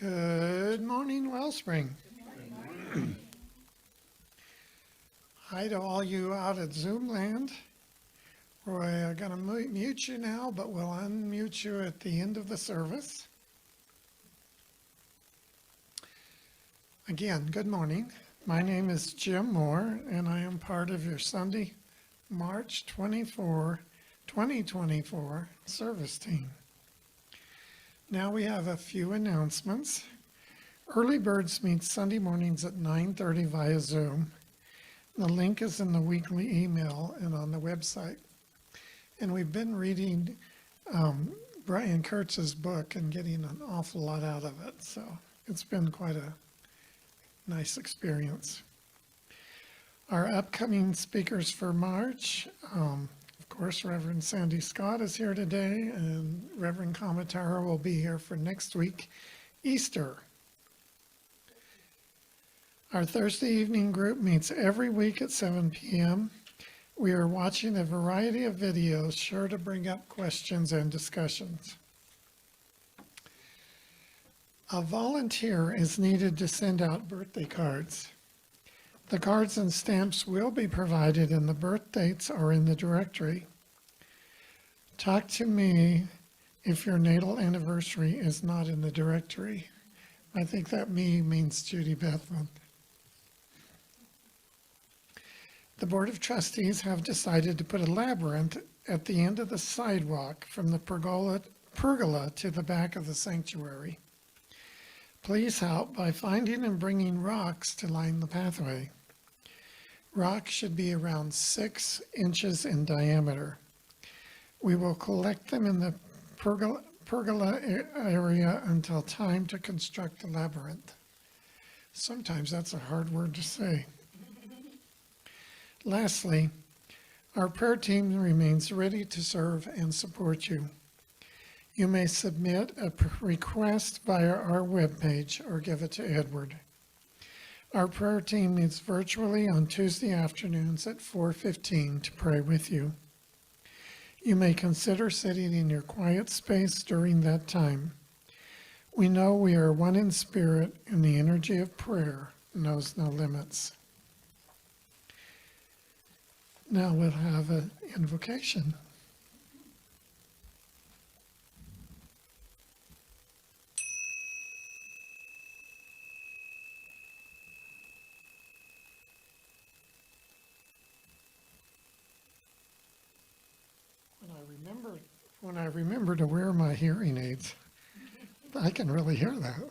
Good morning, Wellspring. Hi to all you out at Zoom land. We're going to mute you now, but we'll unmute you at the end of the service. Again, good morning. My name is Jim Moore, and I am part of your Sunday, March 24, 2024 service team. Now we have a few announcements. Early Birds meets Sunday mornings at 9:30 via Zoom. The link is in the weekly email and on the website. And we've been reading Brian Kurtz's book and getting an awful lot out of it. So it's been quite a nice experience. Our upcoming speakers for March, of course, Reverend Sandhi Scott is here today, and Reverend Kamatara will be here for next week, Easter. Our Thursday evening group meets every week at 7 p.m. We are watching a variety of videos sure to bring up questions and discussions. A volunteer is needed to send out birthday cards. The cards and stamps will be provided and the birth dates are in the directory. Talk to me if your natal anniversary is not in the directory. I think that me means Judy Bethmann. The Board of Trustees have decided to put a labyrinth at the end of the sidewalk from the pergola to the back of the sanctuary. Please help by finding and bringing rocks to line the pathway. Rocks should be around 6 inches in diameter. We will collect them in the pergola area until time to construct the labyrinth. Sometimes that's a hard word to say. Lastly, our prayer team remains ready to serve and support you. You may submit a request via our webpage or give it to Edward. Our prayer team meets virtually on Tuesday afternoons at 4:15 to pray with you. You may consider sitting in your quiet space during that time. We know we are one in spirit, and the energy of prayer knows no limits. Now we'll have an invocation. When I remember to wear my hearing aids, I can really hear that.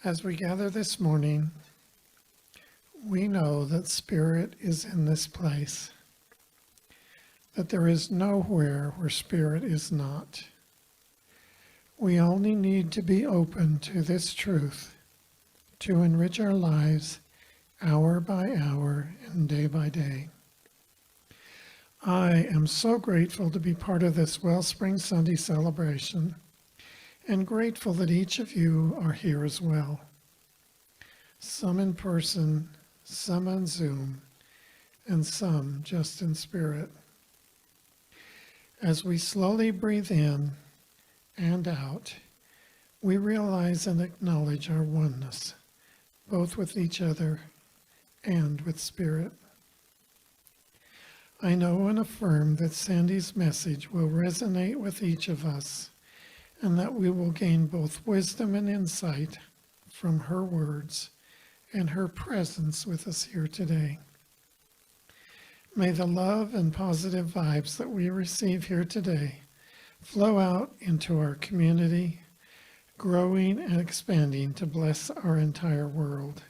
As we gather this morning, we know that Spirit is in this place, that there is nowhere where Spirit is not. We only need to be open to this truth to enrich our lives hour by hour and day by day. I am so grateful to be part of this Wellspring Sunday celebration and grateful that each of you are here as well. Some in person, some on Zoom, and some just in spirit. As we slowly breathe in and out, we realize and acknowledge our oneness, both with each other and with Spirit. I know and affirm that Sandhi's message will resonate with each of us and that we will gain both wisdom and insight from her words and her presence with us here today. May the love and positive vibes that we receive here today flow out into our community, growing and expanding to bless our entire world.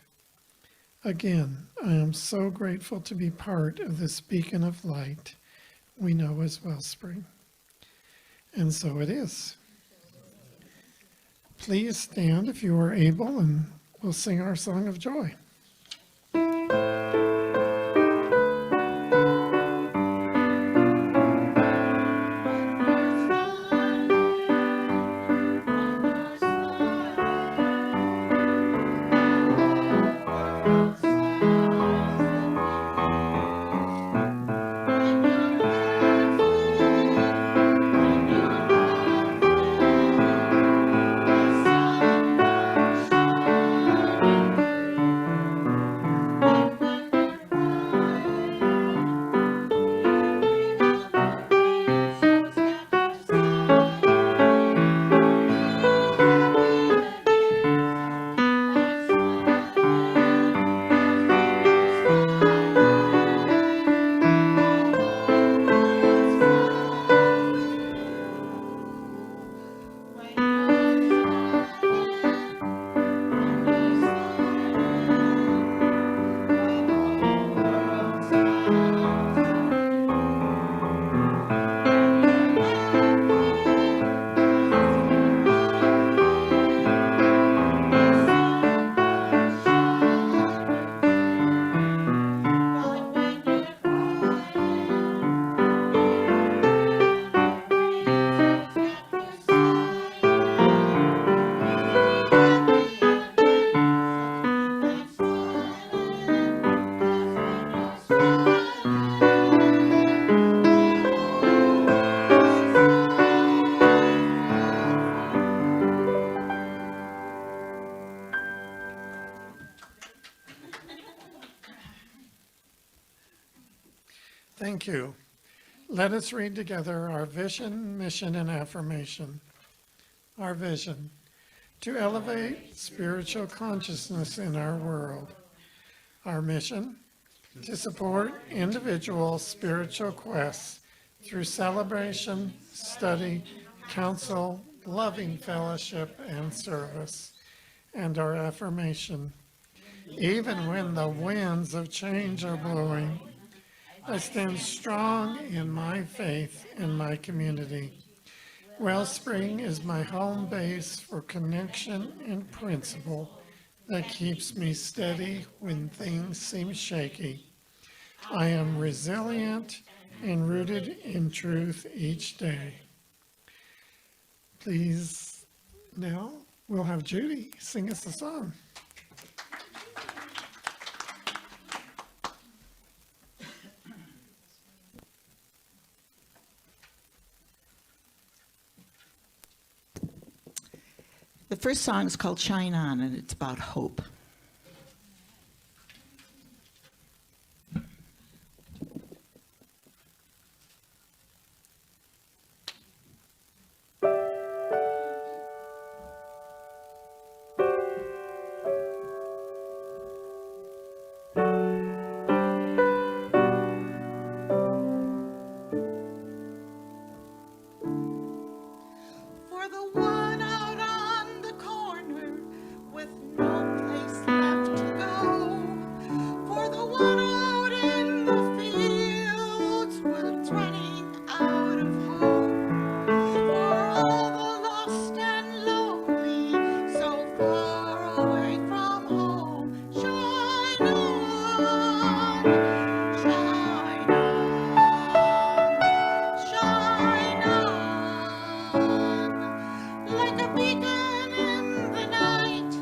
Again, I am so grateful to be part of this beacon of light we know as Wellspring. And so it is. Please stand if you are able, and we'll sing our song of joy. Thank you. Let us read together our vision, mission, and affirmation. Our vision: to elevate spiritual consciousness in our world. Our mission: to support individual spiritual quests through celebration, study, counsel, loving fellowship, and service. And our affirmation: even when the winds of change are blowing, I stand strong in my faith and my community. Wellspring is my home base for connection and principle that keeps me steady when things seem shaky. I am resilient and rooted in truth each day. Please, now we'll have Judy sing us a song. The first song is called Shine On, and it's about hope. For the one out on the corner with no place left to go, for the one out in the fields with running out of hope, for all the lost and lonely so far away from home, shine on, shine on, shine on. Like a beacon in the night,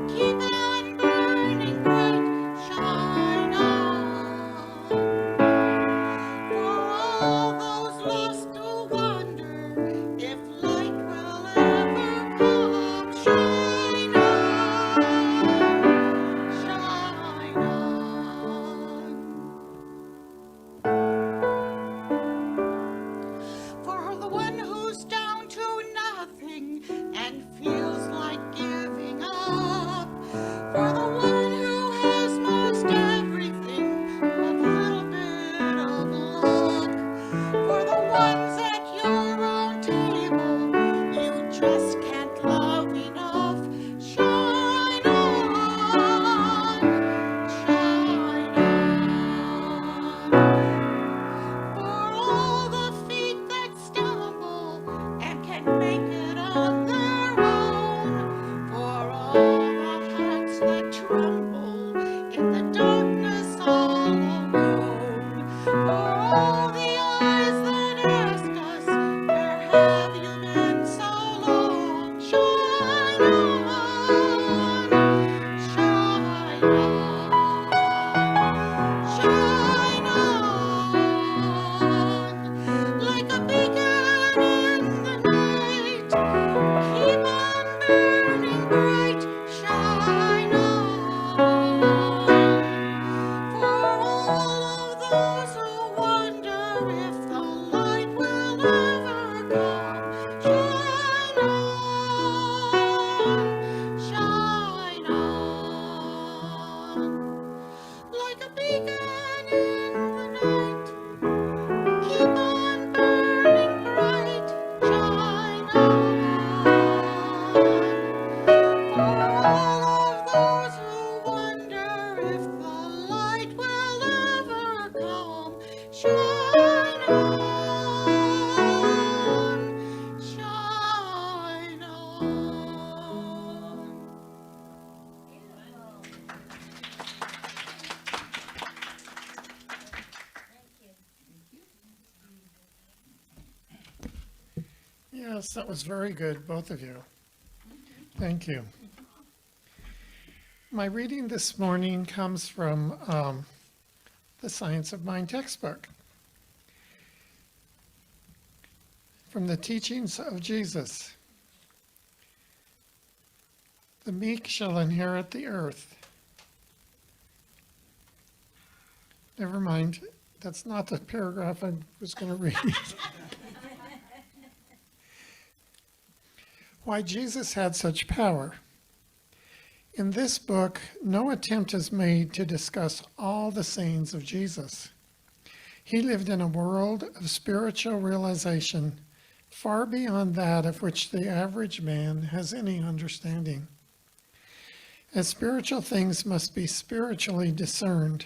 keep on burning bright, shine on. For all those lost who wonder if light will ever come, shine on, shine on. For the one who's down to nothing and feels like giving up, for the one who has most everything but a little bit of luck, for the ones at your own table you just can't love enough, shine on, shine on. For all the feet that stumble and can make it on their own, for all the hearts that tremble in the darkness all alone, for all the eyes that ask us, where have you been so long? Shine on, shine on, like a beacon in the night. Keep on burning bright, shine on. For all of those who wonder if the light will ever come, shine on, like a beacon in the night. Keep on burning bright, shine on. For all of those who wonder if the light will ever come, shine on, shine on. Yes, that was very good, both of you. Thank you. My reading this morning comes from the Science of Mind textbook, from the teachings of Jesus. The meek shall inherit the earth. Never mind, That's not the paragraph I was going to read. Why Jesus had such power. In this book, no attempt is made to discuss all the sayings of Jesus. He lived in a world of spiritual realization far beyond that of which the average man has any understanding. As spiritual things must be spiritually discerned,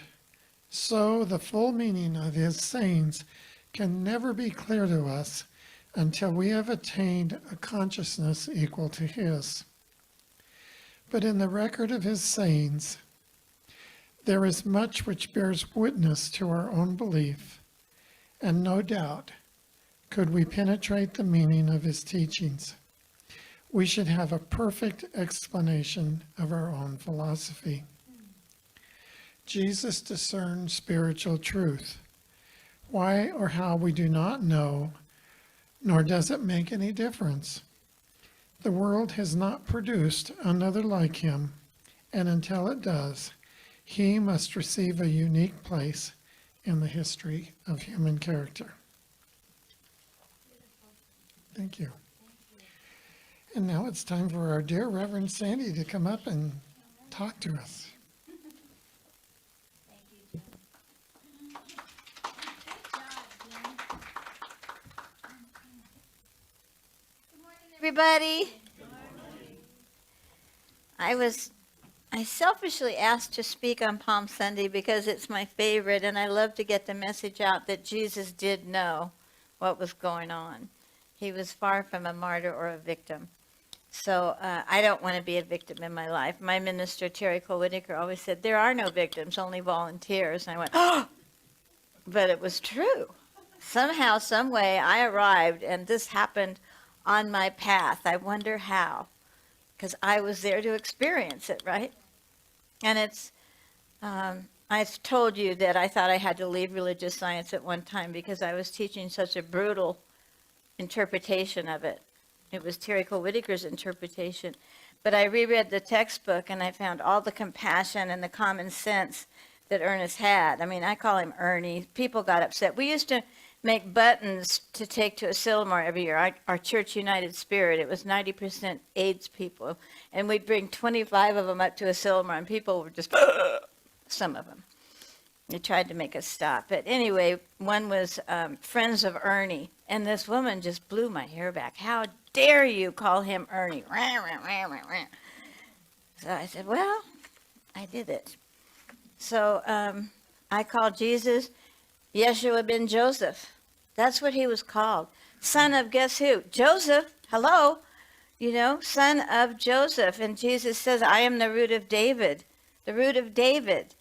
so the full meaning of his sayings can never be clear to us until we have attained a consciousness equal to his. But in the record of his sayings, there is much which bears witness to our own belief, and no doubt, could we penetrate the meaning of his teachings, we should have a perfect explanation of our own philosophy. Jesus discerned spiritual truth. Why or how we do not know, nor does it make any difference. The world has not produced another like him, and until it does, he must receive a unique place in the history of human character. Thank you. And now it's time for our dear Reverend Sandy to come up and talk to us. Everybody. I selfishly asked to speak on Palm Sunday because it's my favorite, and I love to get the message out that Jesus did know what was going on. He was far from a martyr or a victim. So I don't want to be a victim in my life. My minister, Terry Cole Whitaker, always said, there are no victims, only volunteers. And I went, oh! But it was true. Somehow, some way, I arrived, and this happened on my path. I wonder how, because I was there to experience it, right? And it's, I've told you that I thought I had to leave religious science at one time because I was teaching such a brutal interpretation of it. It was Terry Cole Whitaker's interpretation. But I reread the textbook and I found all the compassion and the common sense that Ernest had. I mean, I call him Ernie. People got upset. We used to make buttons to take to Asilomar every year. Our church, United Spirit, it was 90% AIDS people. And we'd bring 25 of them up to Asilomar, and people were just, some of them. They tried to make us stop. But anyway, one was Friends of Ernie. And this woman just blew my hair back. How dare you call him Ernie? So I said, well, I did it. So I called Jesus Yeshua ben Joseph. That's what he was called. Son of guess who? Joseph. Hello. You know, son of Joseph. And Jesus says, I am the root of David. The root of David.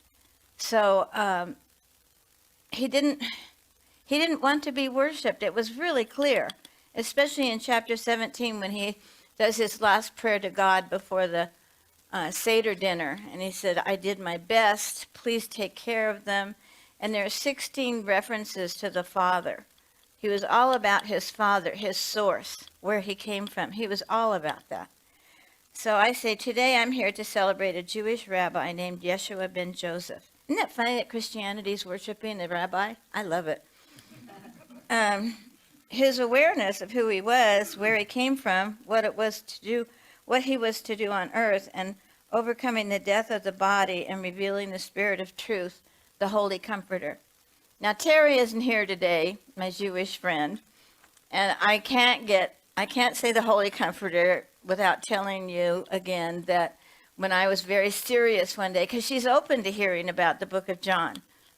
So he didn't want to be worshipped. It was really clear, especially in chapter 17 when he does his last prayer to God before the Seder dinner. And he said, I did my best. Please take care of them. And there are 16 references to the Father. He was all about his Father, his source, where he came from. He was all about that. So I say, today I'm here to celebrate a Jewish rabbi named Yeshua ben Joseph. Isn't it funny that Christianity's worshiping the rabbi? I love it. His awareness of who he was, where he came from, what he was to do on earth, and overcoming the death of the body and revealing the spirit of truth, the Holy Comforter. Now, Terry isn't here today, my Jewish friend, and I can't say the Holy Comforter without telling you again that when I was very serious one day, because she's open to hearing about the book of John,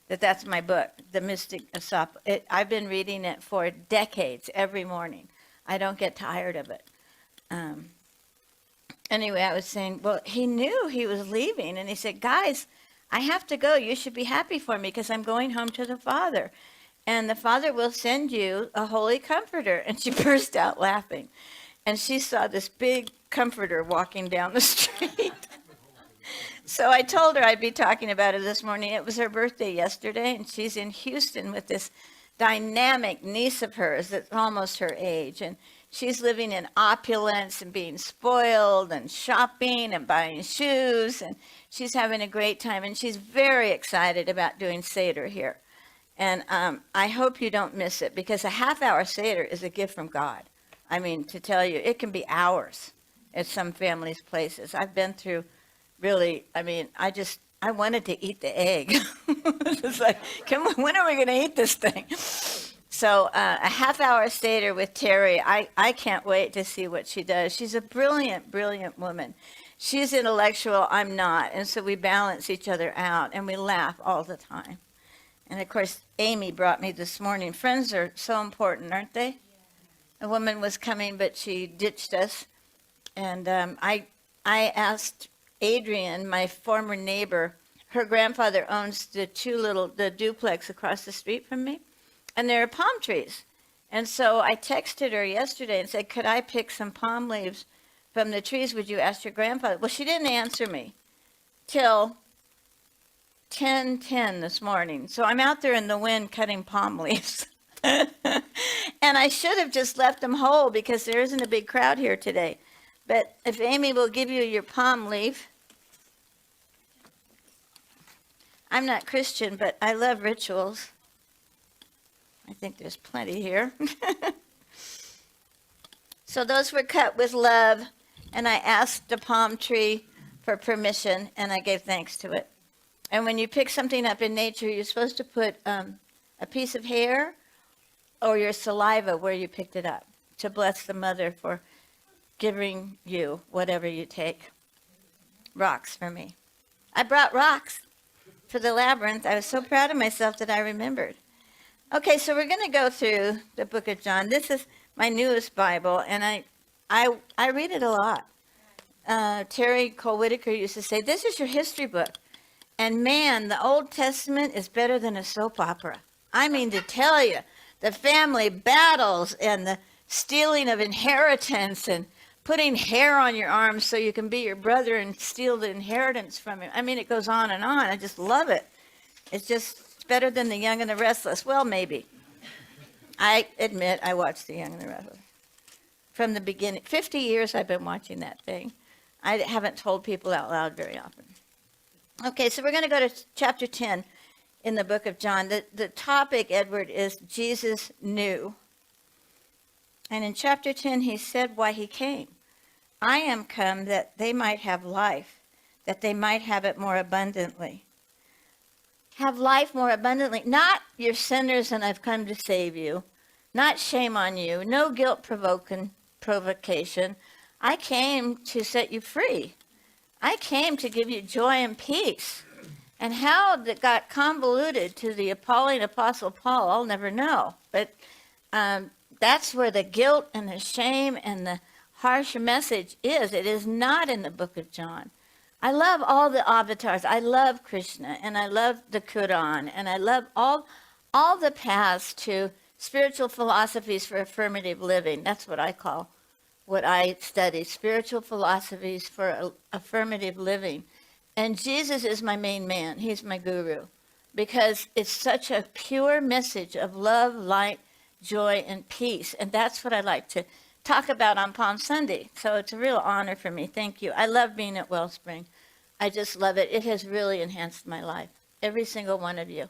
that's my book, The Mystic Aesop. I've been reading it for decades, every morning. I don't get tired of it. Anyway, I was saying, well, he knew he was leaving, and he said, guys, I have to go. You should be happy for me because I'm going home to the Father. And the Father will send you a Holy Comforter. And she burst out laughing. And she saw this big comforter walking down the street. So I told her I'd be talking about it this morning. It was her birthday yesterday, and she's in Houston with this dynamic niece of hers that's almost her age. And she's living in opulence and being spoiled and shopping and buying shoes. And she's having a great time. And she's very excited about doing Seder here. And I hope you don't miss it, because a half-hour Seder is a gift from God. I mean, to tell you, it can be hours at some families' places. I've been through really, I mean, I wanted to eat the egg. It's like, when are we going to eat this thing? So a half-hour Seder with Terry, I can't wait to see what she does. She's a brilliant, brilliant woman. She's intellectual, I'm not, and so we balance each other out, and we laugh all the time. And, of course, Amy brought me this morning. Friends are so important, aren't they? A woman was coming, but she ditched us. And I asked Adrian, my former neighbor, her grandfather owns the duplex across the street from me, and there are palm trees. And so I texted her yesterday and said, could I pick some palm leaves from the trees? Would you ask your grandfather? Well, she didn't answer me till 10:10 this morning. So I'm out there in the wind cutting palm leaves. And I should have just left them whole, because there isn't a big crowd here today. But if Amy will give you your palm leaf. I'm not Christian, but I love rituals. I think there's plenty here. So those were cut with love, and I asked the palm tree for permission, and I gave thanks to it. And when you pick something up in nature, you're supposed to put a piece of hair or your saliva where you picked it up, to bless the mother for giving you whatever you take. Rocks for me. I brought rocks for the labyrinth. I was so proud of myself that I remembered. Okay, so we're going to go through the book of John. This is my newest Bible, and I read it a lot. Terry Cole Whitaker used to say, this is your history book. And man, the Old Testament is better than a soap opera. I mean, to tell you, the family battles and the stealing of inheritance and putting hair on your arms so you can be your brother and steal the inheritance from him. I mean, it goes on and on. I just love it. It's better than The Young and the Restless. Well, maybe. I admit I watched The Young and the Restless from the beginning. 50 years I've been watching that thing. I haven't told people out loud very often. Okay, so we're going to go to chapter 10 in the book of John. The topic, Edward, is Jesus knew. And in chapter 10, he said why he came. I am come that they might have life, that they might have it more abundantly. Have life more abundantly. Not you're sinners and I've come to save you. Not shame on you. No guilt provocation. I came to set you free. I came to give you joy and peace. And how that got convoluted to the appalling Apostle Paul, I'll never know. But that's where the guilt and the shame and the harsh message is. It is not in the book of John. I love all the avatars. I love Krishna, and I love the Quran, and I love all the paths to spiritual philosophies for affirmative living. That's what I call what I study, spiritual philosophies for affirmative living. And Jesus is my main man. He's my guru, because it's such a pure message of love, light, joy, and peace. And that's what I like to talk about on Palm Sunday. So it's a real honor for me. Thank you. I love being at Wellspring. I just love it. It has really enhanced my life. Every single one of you.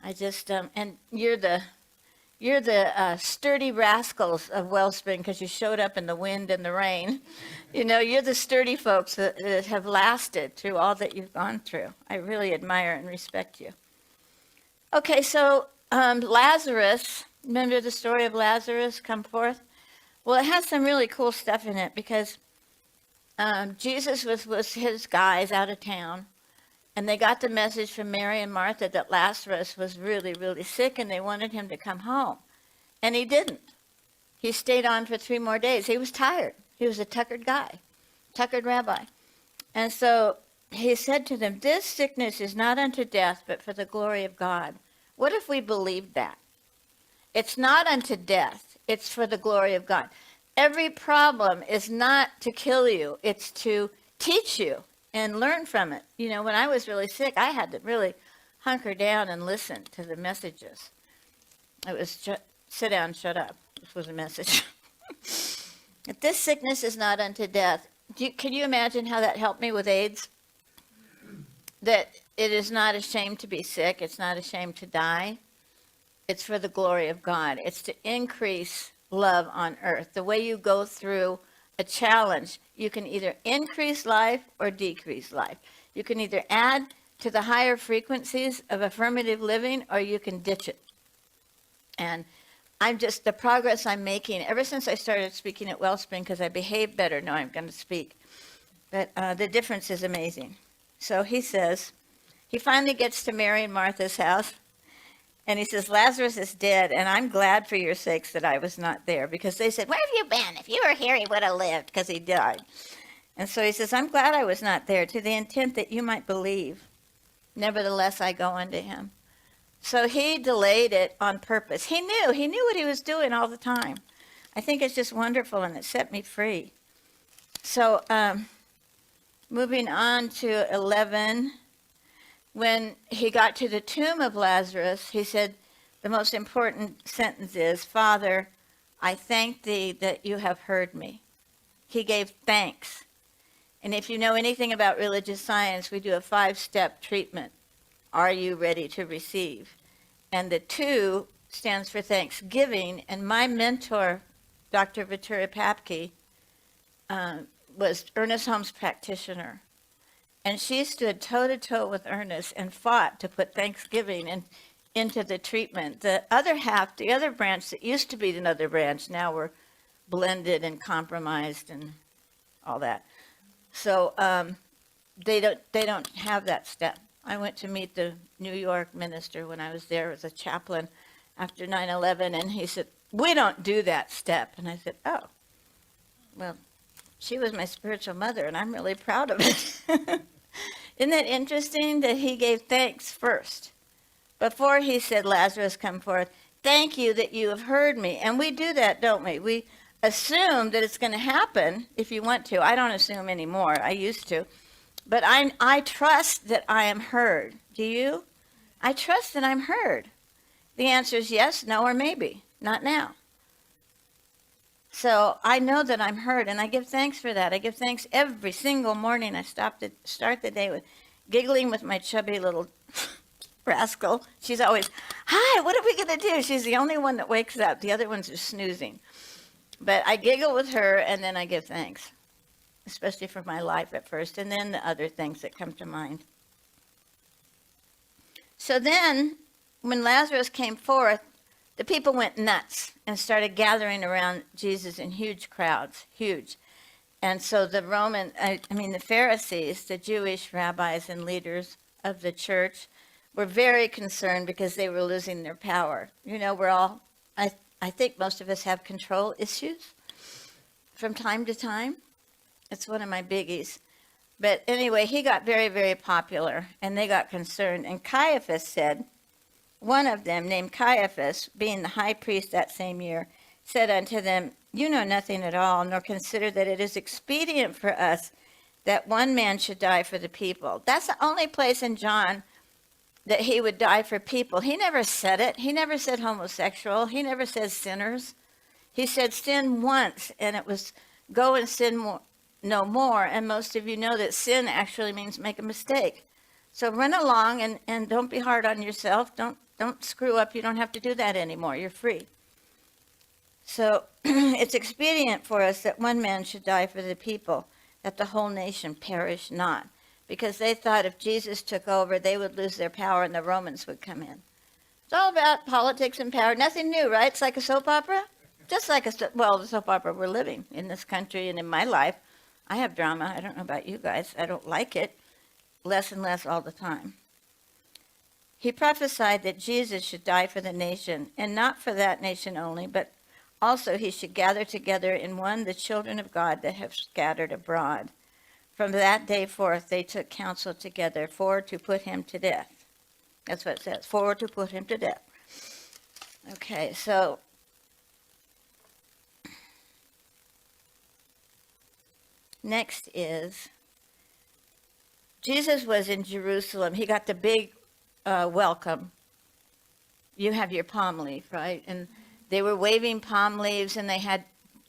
I just, and you're the sturdy rascals of Wellspring, because you showed up in the wind and the rain. You know, you're the sturdy folks that have lasted through all that you've gone through. I really admire and respect you. Okay, so Lazarus, remember the story of Lazarus come forth? Well, it has some really cool stuff in it, because Jesus was his guys out of town, and they got the message from Mary and Martha that Lazarus was really, really sick, and they wanted him to come home. And he didn't. He stayed on for 3 more days. He was tired. He was a tuckered guy, tuckered rabbi. And so he said to them, this sickness is not unto death, but for the glory of God. What if we believed that? It's not unto death. It's for the glory of God. Every problem is not to kill you. It's to teach you and learn from it. You know, when I was really sick, I had to really hunker down and listen to the messages. It was sit down, shut up. This was a message. If this sickness is not unto death, can you imagine how that helped me with AIDS? That it is not a shame to be sick. It's not a shame to die. It's for the glory of God. It's to increase love on earth. The way you go through a challenge, you can either increase life or decrease life. You can either add to the higher frequencies of affirmative living or you can ditch it. And the progress I'm making, ever since I started speaking at Wellspring, because I behave better, now I'm going to speak. But the difference is amazing. So he says, he finally gets to Mary and Martha's house. And he says, Lazarus is dead, and I'm glad for your sakes that I was not there. Because they said, where have you been? If you were here, he would have lived, because he died. And so he says, I'm glad I was not there, to the intent that you might believe. Nevertheless, I go unto him. So he delayed it on purpose. He knew what he was doing all the time. I think it's just wonderful, and it set me free. So moving on to 11. When he got to the tomb of Lazarus, he said, the most important sentence is, Father, I thank thee that you have heard me. He gave thanks. And if you know anything about religious science, we do a 5-step treatment. Are you ready to receive? And the 2 stands for thanksgiving. And my mentor, Dr. Vittoria Papke, was Ernest Holmes' practitioner. And she stood toe-to-toe with Ernest and fought to put Thanksgiving into the treatment. The other half, the other branch that used to be another branch, now we're blended and compromised and all that. So they don't have that step. I went to meet the New York minister when I was there as a chaplain after 9/11, and he said, we don't do that step. And I said, oh, well, she was my spiritual mother, and I'm really proud of it. Isn't that interesting that he gave thanks first? Before he said, Lazarus, come forth, thank you that you have heard me. And we do that, don't we? We assume that it's going to happen if you want to. I don't assume anymore. I used to. But I trust that I am heard. Do you? I trust that I'm heard. The answer is yes, no, or maybe. Not now. So I know that I'm heard, and I give thanks for that. I give thanks every single morning. I start the day with giggling with my chubby little rascal. She's always, hi, what are we going to do? She's the only one that wakes up. The other ones are snoozing. But I giggle with her, and then I give thanks, especially for my life at first, and then the other things that come to mind. So then, when Lazarus came forth, the people went nuts and started gathering around Jesus in huge crowds, huge. And so the the Pharisees, the Jewish rabbis and leaders of the church, were very concerned because they were losing their power. You know, I think most of us have control issues from time to time. It's one of my biggies. But anyway, he got very, very popular, and they got concerned. And Caiaphas said, one of them, named Caiaphas, being the high priest that same year, said unto them, you know nothing at all, nor consider that it is expedient for us that one man should die for the people. That's the only place in John that he would die for people. He never said it. He never said homosexual. He never said sinners. He said sin once, and it was go and sin no more. And most of you know that sin actually means make a mistake. So run along and don't be hard on yourself. Don't screw up. You don't have to do that anymore. You're free. So it's expedient for us that one man should die for the people, that the whole nation perish not. Because they thought if Jesus took over, they would lose their power and the Romans would come in. It's all about politics and power. Nothing new, right? It's like a soap opera. Just like the soap opera we're living in this country and in my life. I have drama. I don't know about you guys. I don't like it. Less and less all the time. He prophesied that Jesus should die for the nation, and not for that nation only, but also he should gather together in one the children of God that have scattered abroad. From that day forth they took counsel together for to put him to death. That's what it says, for to put him to death. Okay, so next is Jesus was in Jerusalem. He got the big welcome. You have your palm leaf, right? And they were waving palm leaves, and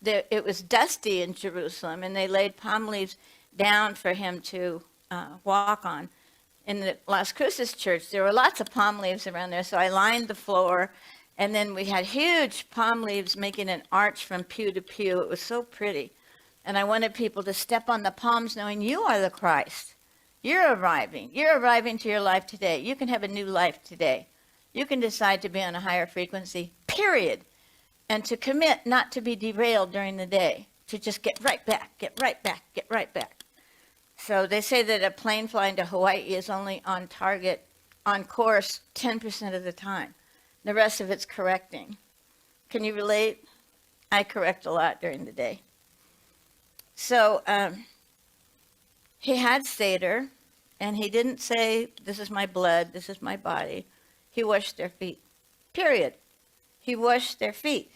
it was dusty in Jerusalem, and they laid palm leaves down for him to walk on. In the Las Cruces church, there were lots of palm leaves around there, so I lined the floor, And then we had huge palm leaves making an arch from pew to pew. It was so pretty. And I wanted people to step on the palms knowing you are the Christ. You're arriving. You're arriving to your life today. You can have a new life today. You can decide to be on a higher frequency, period. And to commit not to be derailed during the day, to just get right back, get right back, get right back. So they say that a plane flying to Hawaii is only on target, on course, 10% of the time. The rest of it's correcting. Can you relate? I correct a lot during the day. So he had Seder, and he didn't say, this is my blood, this is my body. He washed their feet, period. He washed their feet.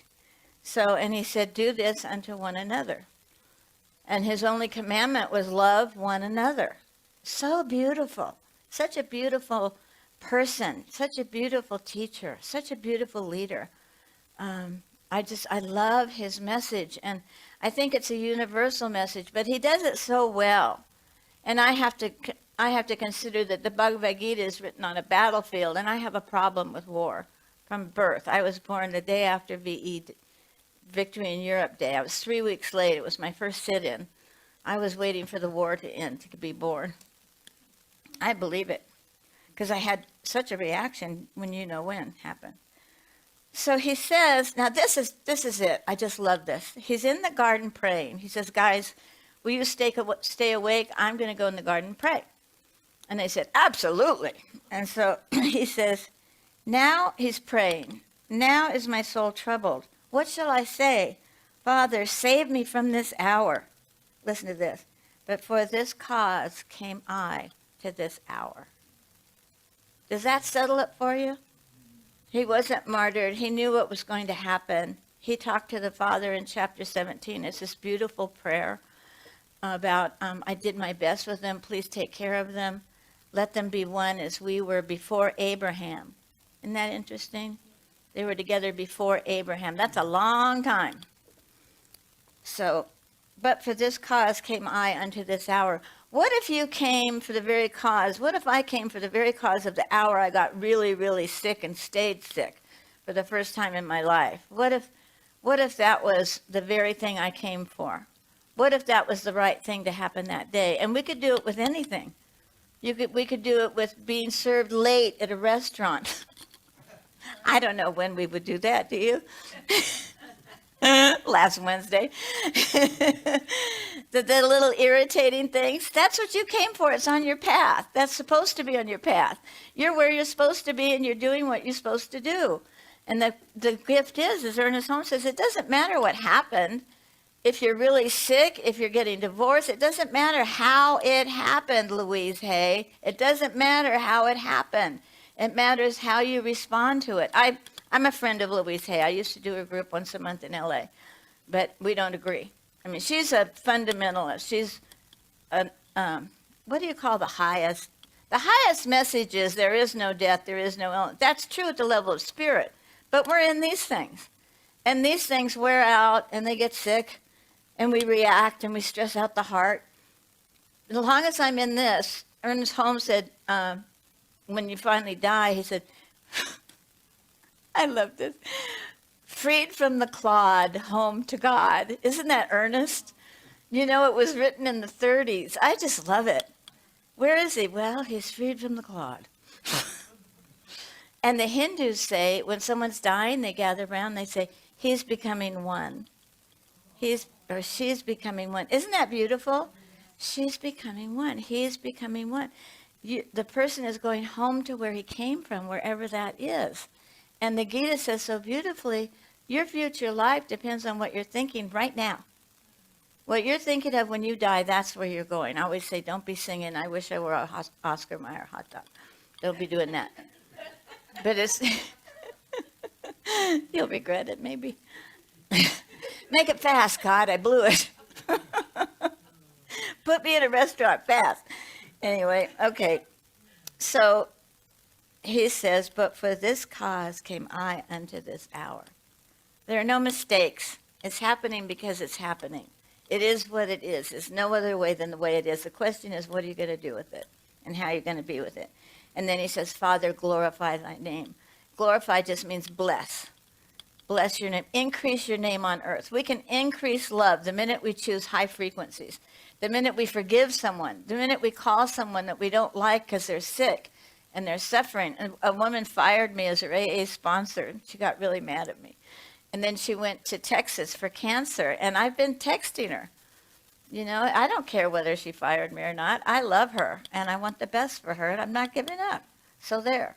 So, and he said, do this unto one another. And his only commandment was love one another. So beautiful. Such a beautiful person. Such a beautiful teacher. Such a beautiful leader. I love his message. And I think it's a universal message. But he does it so well. And I have to consider that the Bhagavad Gita is written on a battlefield. And I have a problem with war from birth. I was born the day after VE, Victory in Europe Day. I was 3 weeks late. It was my first sit-in. I was waiting for the war to end to be born. I believe it, because I had such a reaction when you know when happened. So he says, now this is it. I just love this. He's in the garden praying. He says, guys, will you stay awake? I'm going to go in the garden and pray. And they said, absolutely. And so he says, now he's praying. Now is my soul troubled. What shall I say? Father, save me from this hour. Listen to this. But for this cause came I to this hour. Does that settle it for you? He wasn't martyred. He knew what was going to happen. He talked to the Father in chapter 17. It's this beautiful prayer about, I did my best with them. Please take care of them. Let them be one as we were before Abraham. Isn't that interesting? They were together before Abraham. That's a long time. So, but for this cause came I unto this hour. What if you came for the very cause? What if I came for the very cause of the hour I got really, really sick and stayed sick for the first time in my life? What if that was the very thing I came for? What if that was the right thing to happen that day? And we could do it with anything. We could do it with being served late at a restaurant. I don't know when we would do that, do you? Last Wednesday. the little irritating things, that's what you came for. It's on your path. That's supposed to be on your path. You're where you're supposed to be, and you're doing what you're supposed to do. And the gift is, as Ernest Holmes says, it doesn't matter what happened. If you're really sick, if you're getting divorced, it doesn't matter how it happened, Louise Hay. It doesn't matter how it happened. It matters how you respond to it. I'm a friend of Louise Hay. I used to do a group once a month in LA, but we don't agree. I mean, she's a fundamentalist. She's what do you call the highest? The highest message is there is no death, there is no illness. That's true at the level of spirit, but we're in these things. And these things wear out, and they get sick, and we react, and we stress out the heart. As long as I'm in this, Ernest Holmes said, when you finally die, he said, I love this, freed from the clod, home to God. Isn't that earnest? You know, it was written in the 30s. I just love it. Where is he? Well, he's freed from the clod. And the Hindus say, when someone's dying, they gather around, they say, he's becoming one. He's or she's becoming one. Isn't that beautiful? She's becoming one. He's becoming one. The person is going home to where he came from, wherever that is. And the Gita says so beautifully, your future life depends on what you're thinking right now. What you're thinking of when you die, that's where you're going. I always say, don't be singing, I wish I were a Oscar Mayer hot dog. Don't be doing that. But it's, you'll regret it maybe. Make it fast, God, I blew it. Put me in a restaurant fast. Anyway, okay. So he says, but for this cause came I unto this hour. There are no mistakes. It's happening because it's happening. It is what it is. There's no other way than the way it is. The question is, what are you going to do with it? And how are you going to be with it? And then he says, Father, glorify thy name. glorify just means bless. Bless your name. Increase your name on earth. We can increase love the minute we choose high frequencies. The minute we forgive someone. The minute we call someone that we don't like because they're sick and they're suffering. And a woman fired me as her AA sponsor. She got really mad at me. And then she went to Texas for cancer. And I've been texting her. You know, I don't care whether she fired me or not. I love her. And I want the best for her. And I'm not giving up. So there.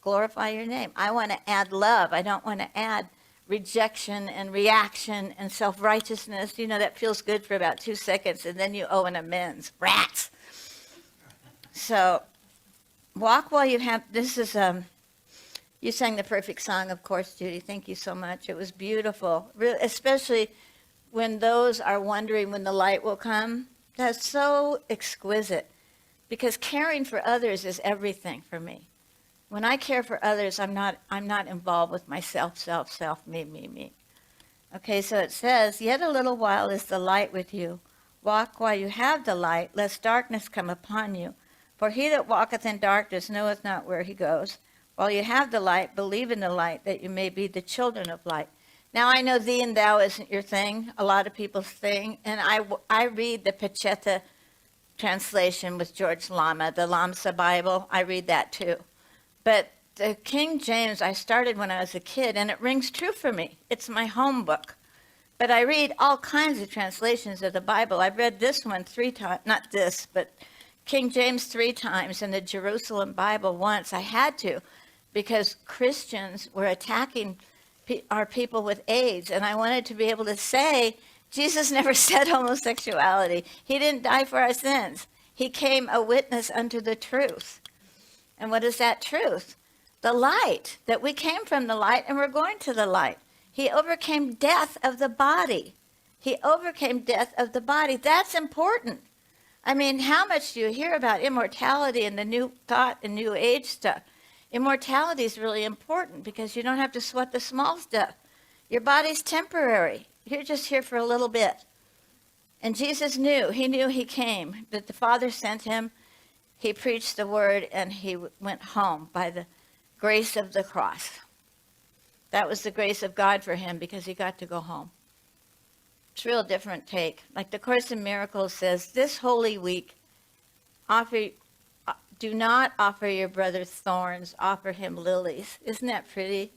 Glorify your name. I want to add love. I don't want to add rejection and reaction and self-righteousness. You know, that feels good for about 2 seconds, and then you owe an amends. Rats! So, walk while you have, this is, you sang the perfect song, of course, Judy. Thank you so much. It was beautiful, especially when those are wondering when the light will come. That's so exquisite, because caring for others is everything for me. When I care for others, I'm not involved with myself, me. Okay, so it says, yet a little while is the light with you. Walk while you have the light, lest darkness come upon you. For he that walketh in darkness knoweth not where he goes. While you have the light, believe in the light, that you may be the children of light. Now, I know thee and thou isn't your thing, a lot of people's thing, and I read the Pacheta translation with George Lama, the Lamsa Bible. I read that too. But the King James, I started when I was a kid, and it rings true for me. It's my home book. But I read all kinds of translations of the Bible. I've read this one 3 times, not this, but King James 3 times, and the Jerusalem Bible once. I had to, because Christians were attacking our people with AIDS, and I wanted to be able to say, Jesus never said homosexuality. He didn't die for our sins. He came a witness unto the truth. And what is that truth? The light, that we came from the light and we're going to the light. He overcame death of the body. He overcame death of the body. That's important. I mean, how much do you hear about immortality and the new thought and new age stuff? Immortality is really important because you don't have to sweat the small stuff. Your body's temporary. You're just here for a little bit. And Jesus knew. He knew he came, that the Father sent him. He preached the word, and he went home by the grace of the cross. That was the grace of God for him, because he got to go home. It's a real different take. Like the Course in Miracles says, this Holy Week, do not offer your brother thorns, offer him lilies. Isn't that pretty?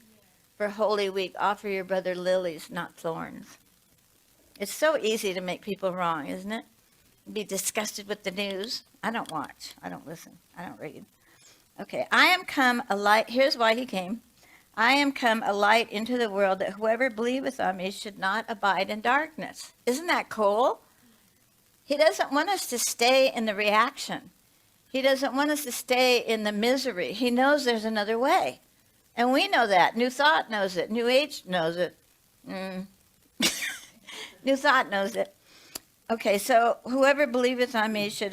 For Holy Week, offer your brother lilies, not thorns. It's so easy to make people wrong, isn't it? Be disgusted with the news. I don't watch. I don't listen. I don't read. Okay, I am come a light. Here's why he came. I am come a light into the world, that whoever believeth on me should not abide in darkness. Isn't that cool? He doesn't want us to stay in the reaction. He doesn't want us to stay in the misery. He knows there's another way. And we know that. New Thought knows it. New Age knows it. New Thought knows it. Okay, so whoever believeth on me should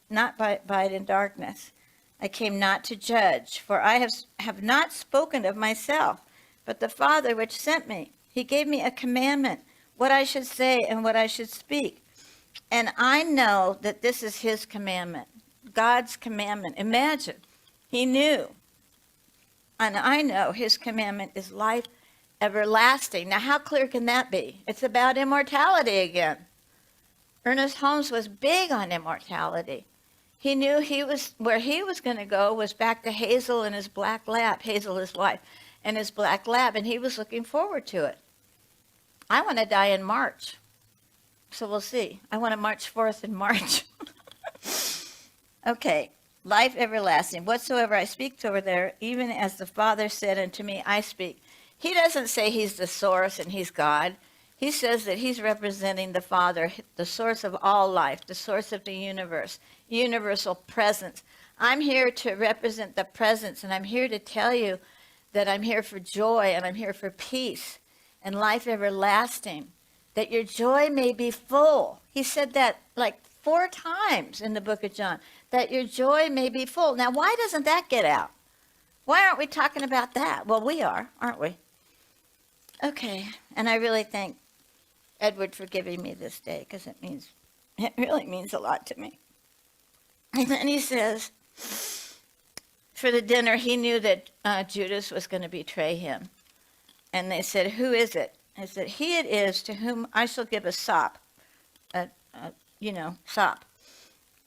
not abide in darkness. I came not to judge, for I have not spoken of myself, but the Father which sent me. He gave me a commandment, what I should say and what I should speak. And I know that this is his commandment, God's commandment. Imagine, he knew. And I know his commandment is life everlasting. Now, how clear can that be? It's about immortality again. Ernest Holmes was big on immortality. He knew where he was going to go was back to Hazel and his black lab, Hazel, his wife, and his black lab, and he was looking forward to it. I want to die in March, so we'll see. I want to march forth in March. Okay, life everlasting. Whatsoever I speak over there, even as the Father said unto me, I speak. He doesn't say he's the source and he's God. He says that he's representing the Father, the source of all life, the source of the universe, universal presence. I'm here to represent the presence, and I'm here to tell you that I'm here for joy, and I'm here for peace and life everlasting, that your joy may be full. He said that like 4 times in the book of John, that your joy may be full. Now, why doesn't that get out? Why aren't we talking about that? Well, we are, aren't we? Okay, and I really thank Edward for giving me this day, because it really means a lot to me. And then he says, for the dinner, he knew that Judas was going to betray him. And they said, who is it? I said, he it is to whom I shall give a sop, sop,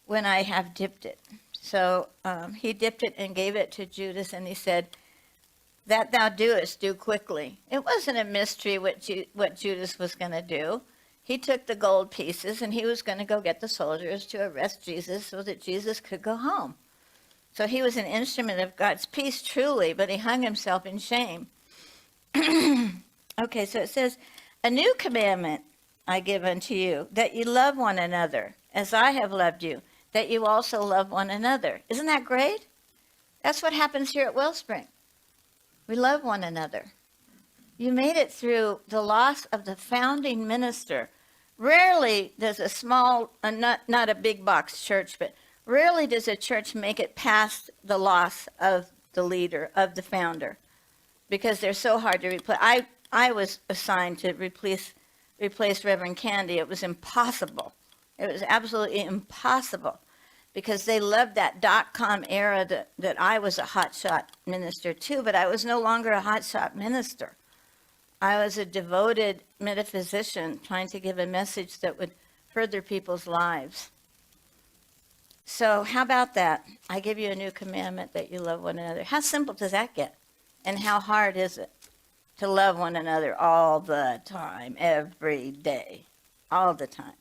when I have dipped it. So he dipped it and gave it to Judas, and he said, that thou doest, do quickly. It wasn't a mystery what Judas was going to do. He took the gold pieces, and he was going to go get the soldiers to arrest Jesus so that Jesus could go home. So he was an instrument of God's peace, truly, but he hung himself in shame. Okay, so it says, a new commandment I give unto you, that you love one another, as I have loved you, that you also love one another. Isn't that great? That's what happens here at Wellspring. We love one another. You made it through the loss of the founding minister. Rarely does a small, not a big box church, but rarely does a church make it past the loss of the leader, of the founder, because they're so hard to replace. I was assigned to replace Reverend Candy. It was impossible. It was absolutely impossible, because they loved that .com era that I was a hotshot minister too, but I was no longer a hotshot minister. I was a devoted metaphysician trying to give a message that would further people's lives. So how about that? I give you a new commandment, that you love one another. How simple does that get? And how hard is it to love one another all the time, every day, all the time?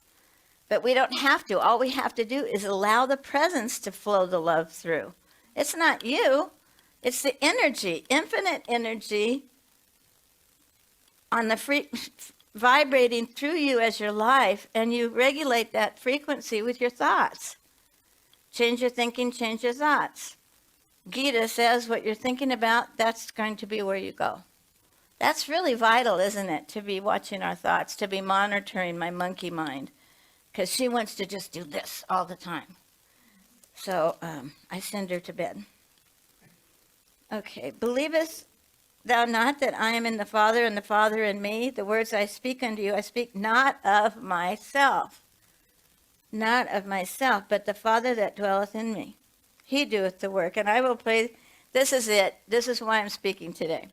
But we don't have to. All we have to do is allow the presence to flow the love through. It's not you. It's the energy, infinite energy on the vibrating through you as your life, and you regulate that frequency with your thoughts. Change your thinking, change your thoughts. Gita says what you're thinking about, that's going to be where you go. That's really vital, isn't it, to be watching our thoughts, to be monitoring my monkey mind, because she wants to just do this all the time. So I send her to bed. Okay, believest thou not that I am in the Father, and the Father in me? The words I speak unto you, I speak not of myself. Not of myself, but the Father that dwelleth in me. He doeth the work, and I will pray. This is it. This is why I'm speaking today.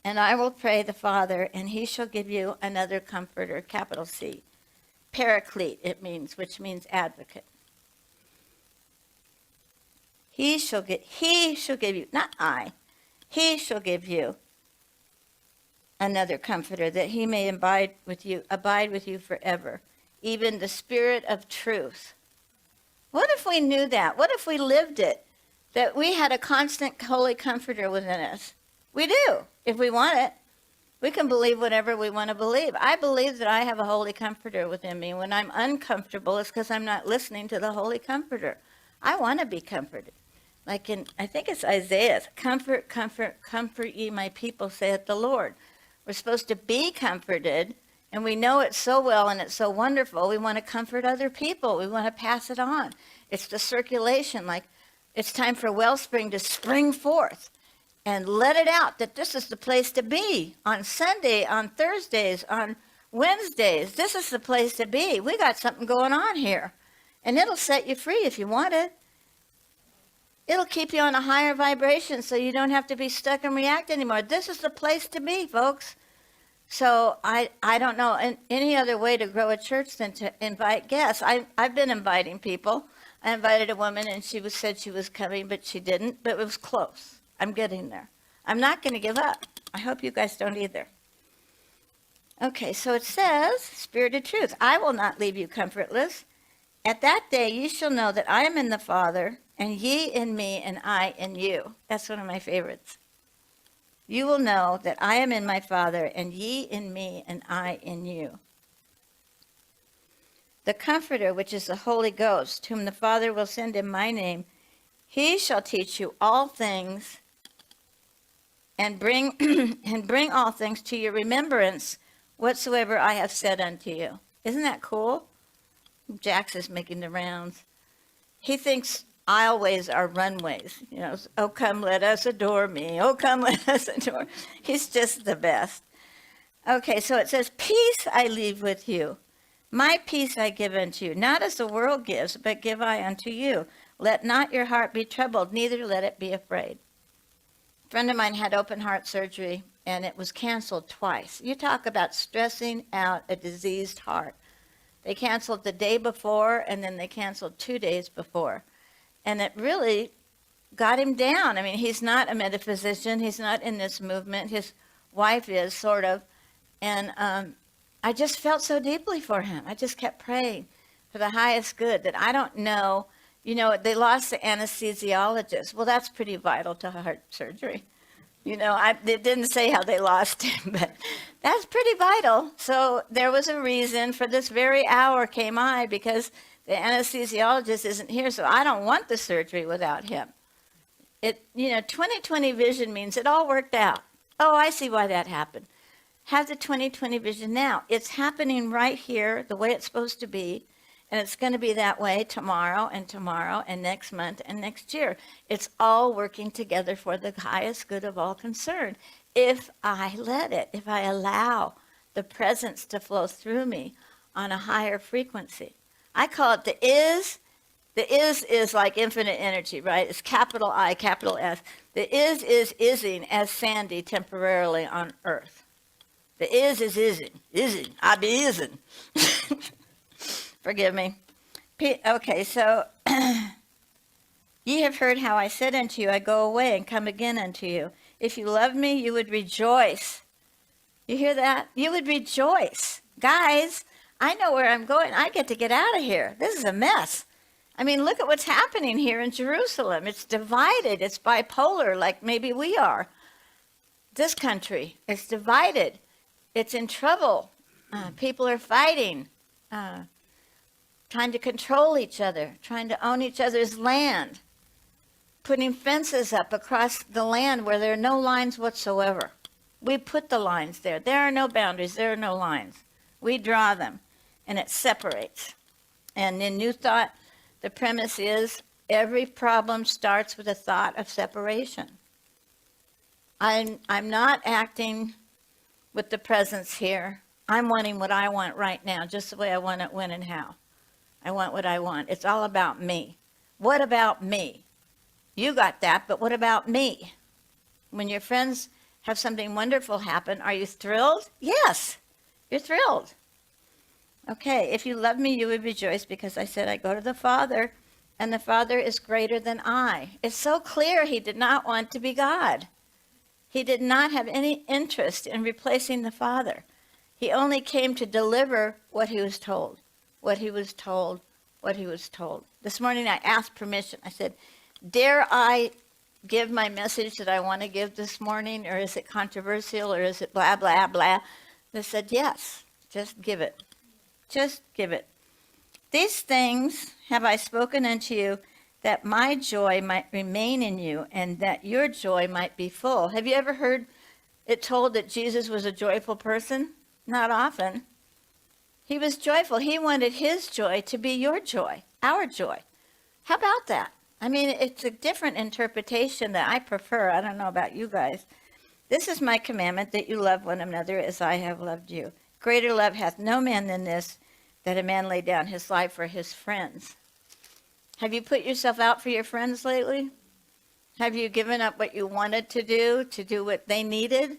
And I will pray the Father, and he shall give you another comforter, capital C. Paraclete, it means, which means advocate. He shall give you, not I, he shall give you another comforter, that he may abide with you forever, even the Spirit of truth. What if we knew that? What if we lived it? That we had a constant holy comforter within us. We do, if we want it. We can believe whatever we want to believe. I believe that I have a holy comforter within me. When I'm uncomfortable, it's because I'm not listening to the holy comforter. I want to be comforted. Like I think it's Isaiah, comfort, comfort, comfort ye my people, saith the Lord. We're supposed to be comforted, and we know it so well and it's so wonderful. We want to comfort other people. We want to pass it on. It's the circulation, like it's time for Wellspring to spring forth and let it out that this is the place to be on Sunday, on Thursdays, on Wednesdays. This is the place to be. We got something going on here, and it'll set you free if you want it. It'll keep you on a higher vibration so you don't have to be stuck and react anymore. This is the place to be, folks. So I don't know any other way to grow a church than to invite guests. I've been inviting people. I invited a woman, and she said she was coming, but she didn't. But it was close. I'm getting there. I'm not going to give up. I hope you guys don't either. Okay, so it says, Spirit of truth, I will not leave you comfortless. At that day ye shall know that I am in the Father, and ye in me, and I in you. That's one of my favorites. You will know that I am in my Father, and ye in me, and I in you. The Comforter, which is the Holy Ghost, whom the Father will send in my name, he shall teach you all things, and bring all things to your remembrance, whatsoever I have said unto you. Isn't that cool? Jax is making the rounds. He thinks aisleways are runways. You know, oh, come let us adore me. Oh, come let us adore. He's just the best. Okay, so it says, peace I leave with you. My peace I give unto you. Not as the world gives, but give I unto you. Let not your heart be troubled, neither let it be afraid. A friend of mine had open heart surgery, and it was canceled twice. You talk about stressing out a diseased heart. They canceled the day before, and then they canceled 2 days before. And it really got him down. I mean, he's not a metaphysician. He's not in this movement. His wife is, sort of. And I just felt so deeply for him. I just kept praying for the highest good, that I don't know. You know, they lost the anesthesiologist. Well, that's pretty vital to heart surgery. You know, it didn't say how they lost him, but that's pretty vital. So there was a reason for this very hour came I, because the anesthesiologist isn't here, so I don't want the surgery without him. 20/20 vision means it all worked out. Oh, I see why that happened. Have the 20/20 vision now. It's happening right here, the way it's supposed to be, and it's going to be that way tomorrow and next month and next year. It's all working together for the highest good of all concerned. If I let it, if I allow the presence to flow through me on a higher frequency. I call it the is. The is like infinite energy, right? It's capital I, capital S. The is ising as Sandy temporarily on earth. The is ising. I be ising. Forgive me. Okay, so ye have heard how I said unto you, I go away and come again unto you. If you love me, you would rejoice. You hear that? You would rejoice. Guys, I know where I'm going. I get to get out of here. This is a mess. I mean, look at what's happening here in Jerusalem. It's divided. It's bipolar, like maybe we are. This country, it's divided. It's in trouble. People are fighting, trying to control each other, trying to own each other's land, putting fences up across the land where there are no lines whatsoever. We put the lines there. There are no boundaries. There are no lines. We draw them, and it separates. And in New Thought, the premise is every problem starts with a thought of separation. I'm not acting with the presence here. I'm wanting what I want right now, just the way I want it, when and how. I want what I want. It's all about me. What about me? You got that, but what about me? When your friends have something wonderful happen, are you thrilled? Yes, you're thrilled. Okay, if you love me, you would rejoice, because I said I go to the Father, and the Father is greater than I. It's so clear he did not want to be God. He did not have any interest in replacing the Father. He only came to deliver what he was told, what he was told, what he was told. This morning I asked permission. I said, dare I give my message that I want to give this morning, or is it controversial, or is it blah, blah, blah? They said, yes, just give it. Just give it. These things have I spoken unto you, that my joy might remain in you, and that your joy might be full. Have you ever heard it told that Jesus was a joyful person? Not often. He was joyful. He wanted his joy to be your joy, our joy. How about that? I mean, it's a different interpretation that I prefer. I don't know about you guys. This is my commandment, that you love one another as I have loved you. Greater love hath no man than this, that a man lay down his life for his friends. Have you put yourself out for your friends lately? Have you given up what you wanted to do what they needed?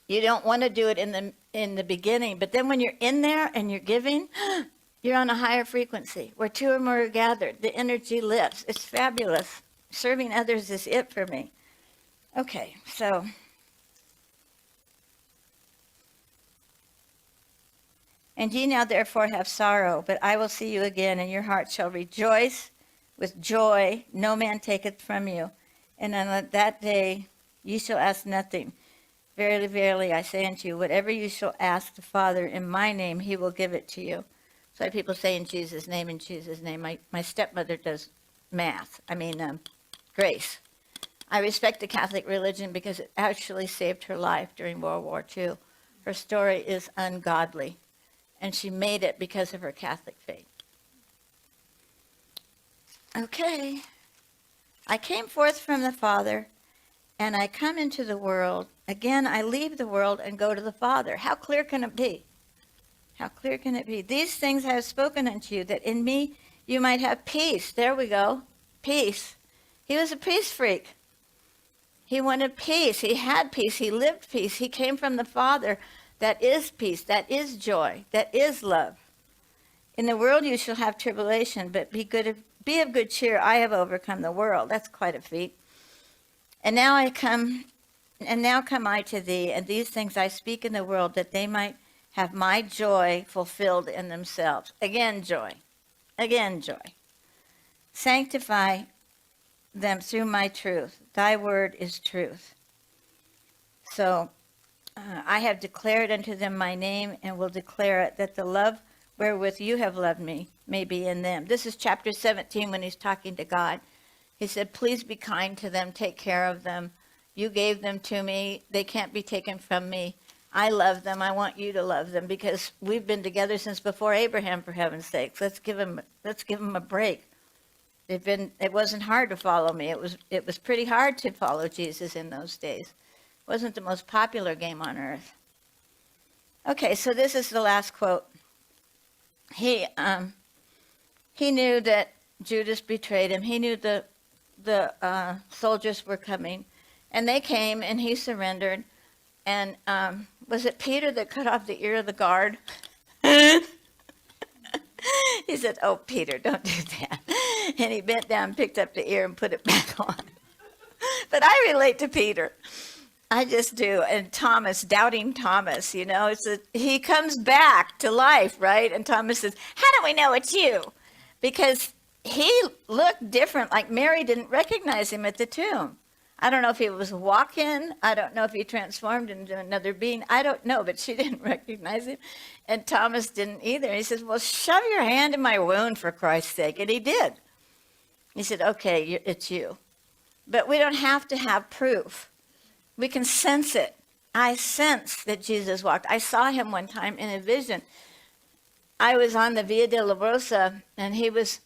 You don't want to do it in the beginning, but then when you're in there and you're giving, you're on a higher frequency. Where two or more are gathered, the energy lifts. It's fabulous. Serving others is it for me. Okay, so and ye now therefore have sorrow, but I will see you again, and your heart shall rejoice with joy. No man taketh from you. And on that day ye shall ask nothing. Verily, verily, I say unto you, whatever you shall ask the Father in my name, he will give it to you. So people say in Jesus' name, in Jesus' name. My stepmother does math. Grace. I respect the Catholic religion because it actually saved her life during World War II. Her story is ungodly. And she made it because of her Catholic faith. Okay. I came forth from the Father, and I come into the world. Again, I leave the world and go to the Father. How clear can it be? How clear can it be? These things I have spoken unto you, that in me you might have peace. There we go. Peace. He was a peace freak. He wanted peace. He had peace. He lived peace. He came from the Father that is peace, that is joy, that is love. In the world you shall have tribulation, but be of good cheer. I have overcome the world. That's quite a feat. And now come I to thee, and these things I speak in the world, that they might have my joy fulfilled in themselves. Again, joy. Again, joy. Sanctify them through my truth. Thy word is truth. So I have declared unto them my name, and will declare it, that the love wherewith you have loved me may be in them. This is chapter 17 when he's talking to God. He said, please be kind to them, take care of them. You gave them to me. They can't be taken from me. I love them. I want you to love them, because we've been together since before Abraham, for heaven's sakes. Let's give them a break. It wasn't hard to follow me. It was pretty hard to follow Jesus in those days. It wasn't the most popular game on earth. Okay, so this is the last quote. He knew that Judas betrayed him. He knew the soldiers were coming, and they came, and he surrendered. And was it Peter that cut off the ear of the guard? He said, oh, Peter, don't do that. And he bent down, picked up the ear, and put it back on. But I relate to Peter. I just do. And Thomas, doubting Thomas, he comes back to life, right? And Thomas says, how do we know it's you? Because he looked different, like Mary didn't recognize him at the tomb. I don't know if he was walking. I don't know if he transformed into another being. I don't know, but she didn't recognize him. And Thomas didn't either. He says, well, shove your hand in my wound, for Christ's sake. And he did. He said, okay, it's you. But we don't have to have proof. We can sense it. I sense that Jesus walked. I saw him one time in a vision. I was on the Via Dolorosa, and he was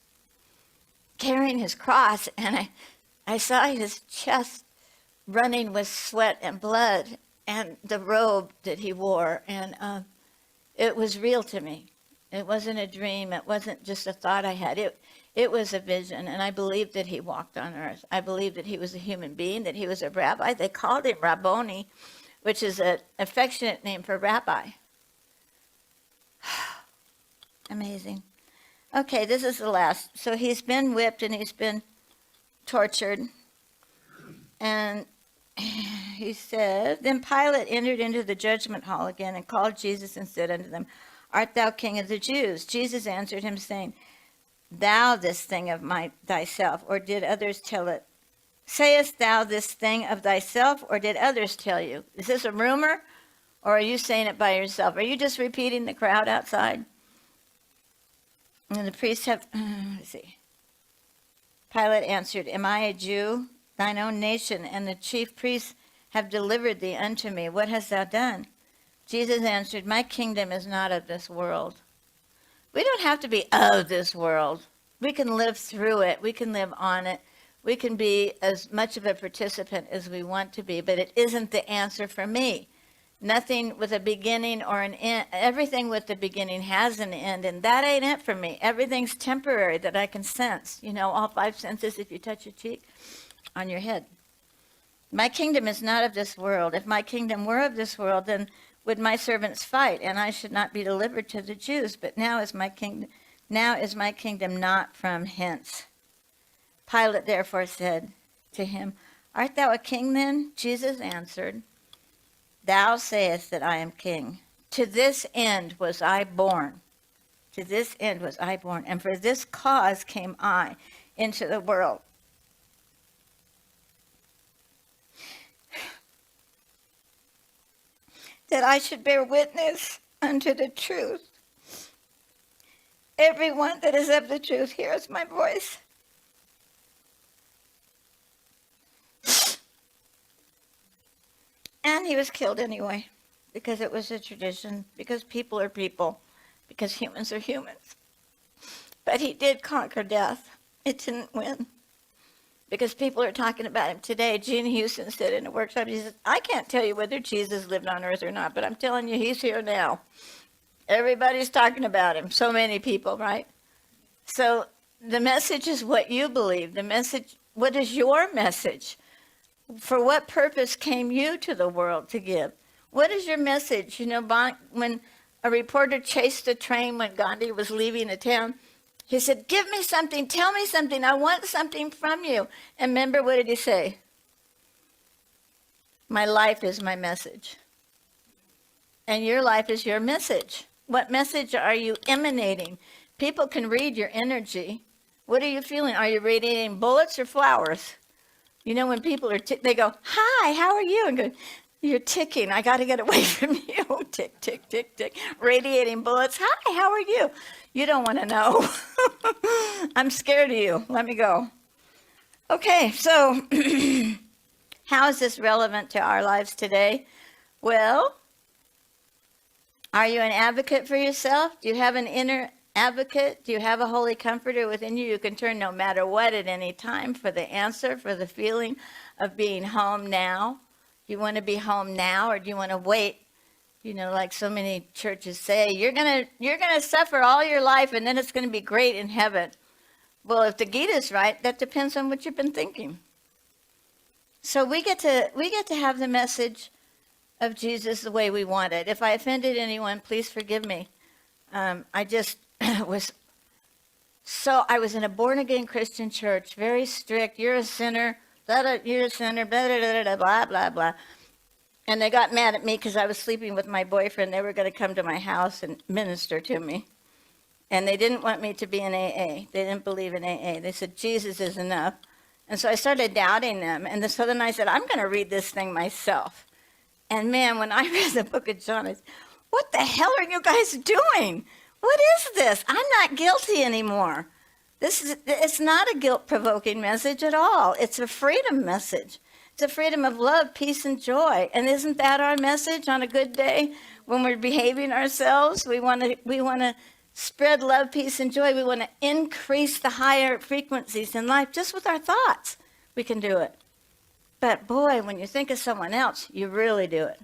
carrying his cross, and I saw his chest running with sweat and blood, and the robe that he wore, and it was real to me. It wasn't a dream. It wasn't just a thought I had. It was a vision, and I believed that he walked on earth. I believed that he was a human being, that he was a rabbi. They called him Rabboni, which is an affectionate name for rabbi. Amazing. Okay, this is the last. So he's been whipped and he's been tortured. And he said, then Pilate entered into the judgment hall again and called Jesus and said unto them, art thou king of the Jews? Jesus answered him, saying, thou this thing of thyself, or did others tell it? Sayest thou this thing of thyself, or did others tell you? Is this a rumor, or are you saying it by yourself? Are you just repeating the crowd outside? And the priests have, let's see. Pilate answered, am I a Jew? Thine own nation and the chief priests have delivered thee unto me. What hast thou done? Jesus answered, my kingdom is not of this world. We don't have to be of this world. We can live through it. We can live on it. We can be as much of a participant as we want to be, but it isn't the answer for me. Nothing with a beginning or an end. Everything with the beginning has an end, and that ain't it for me. Everything's temporary that I can sense. All five senses, if you touch your cheek, on your head. My kingdom is not of this world. If my kingdom were of this world, then would my servants fight, and I should not be delivered to the Jews. But now is my kingdom not from hence. Pilate therefore said to him, art thou a king then? Jesus answered, thou sayest that I am king. To this end was I born. To this end was I born, and for this cause came I into the world. That I should bear witness unto the truth. Everyone that is of the truth hears my voice. And he was killed anyway, because it was a tradition, because people are people, because humans are humans. But he did conquer death. It didn't win. Because people are talking about him today. Gene Houston said in a workshop, he said, I can't tell you whether Jesus lived on earth or not, but I'm telling you, he's here now. Everybody's talking about him. So many people, right? So the message is what you believe. The message, what is your message? For what purpose came you to the world to give? What is your message? You know, when a reporter chased a train when Gandhi was leaving a town, he said, give me something, tell me something, I want something from you. And remember, what did he say? My life is my message. And your life is your message. What message are you emanating? People can read your energy. What are you feeling? Are you radiating bullets or flowers? You know, when people are, they go, hi, how are you? And go, you're ticking. I got to get away from you. Tick, tick, tick, tick. Radiating bullets. Hi, how are you? You don't want to know. I'm scared of you. Let me go. Okay, so how is this relevant to our lives today? Well, are you an advocate for yourself? Do you have an inner advocate? Do you have a holy comforter within you? You can turn no matter what at any time for the answer, for the feeling of being home now. Do you want to be home now, or do you want to wait? You know, like so many churches say, you're gonna suffer all your life, and then it's going to be great in heaven. Well, if the Gita's right, that depends on what you've been thinking. So we get to have the message of Jesus the way we want it. If I offended anyone, please forgive me. I just was in a born-again Christian church, very strict. You're a sinner, you're a sinner, blah, blah, blah, blah, blah, blah, blah. And they got mad at me because I was sleeping with my boyfriend. They were going to come to my house and minister to me. And they didn't want me to be in AA. They didn't believe in AA. They said, Jesus is enough. And so I started doubting them. And so then I said, I'm going to read this thing myself. And man, when I read the book of John, I said, what the hell are you guys doing? What is this? I'm not guilty anymore. It's not a guilt-provoking message at all. It's a freedom message. It's a freedom of love, peace, and joy. And isn't that our message on a good day when we're behaving ourselves? We want to spread love, peace, and joy. We want to increase the higher frequencies in life just with our thoughts. We can do it. But boy, when you think of someone else, you really do it.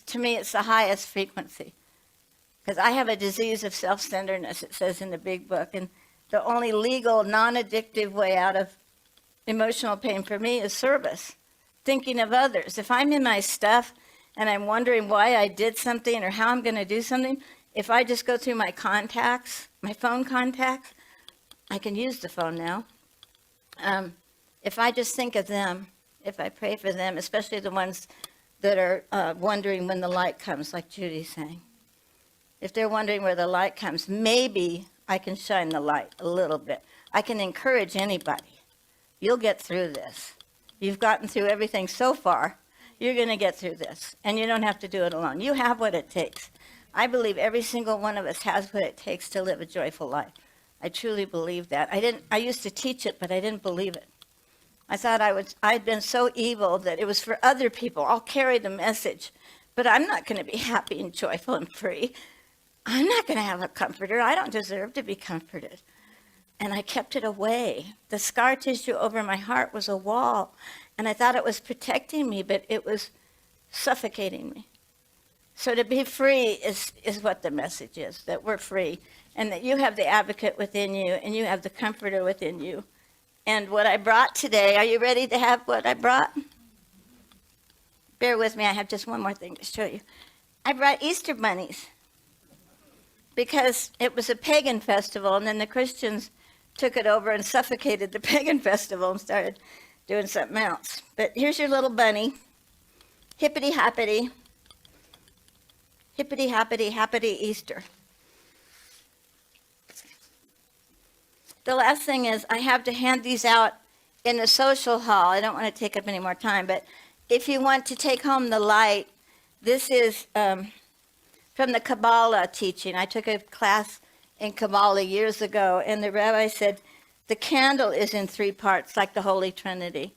To me, it's the highest frequency. Because I have a disease of self-centeredness, it says in the big book. And the only legal, non-addictive way out of emotional pain for me is service, thinking of others. If I'm in my stuff and I'm wondering why I did something or how I'm going to do something, if I just go through my contacts, my phone contacts, I can use the phone now. If I just think of them, if I pray for them, especially the ones that are wondering when the light comes, like Judy's saying. If they're wondering where the light comes, maybe I can shine the light a little bit. I can encourage anybody. You'll get through this. You've gotten through everything so far. You're going to get through this. And you don't have to do it alone. You have what it takes. I believe every single one of us has what it takes to live a joyful life. I truly believe that. I used to teach it, but I didn't believe it. I thought I'd been so evil that it was for other people. I'll carry the message. But I'm not going to be happy and joyful and free. I'm not going to have a comforter. I don't deserve to be comforted. And I kept it away. The scar tissue over my heart was a wall. And I thought it was protecting me, but it was suffocating me. So to be free is what the message is, that we're free. And that you have the advocate within you, and you have the comforter within you. And what I brought today, are you ready to have what I brought? Bear with me, I have just one more thing to show you. I brought Easter bunnies. Because it was a pagan festival, and then the Christians took it over and suffocated the pagan festival and started doing something else. But here's your little bunny. Hippity hoppity. Hippity hoppity, happity Easter. The last thing is I have to hand these out in the social hall. I don't want to take up any more time, but if you want to take home the light, this is from the Kabbalah teaching. I took a class in Kabbalah years ago, and the rabbi said the candle is in 3 parts, like the Holy Trinity.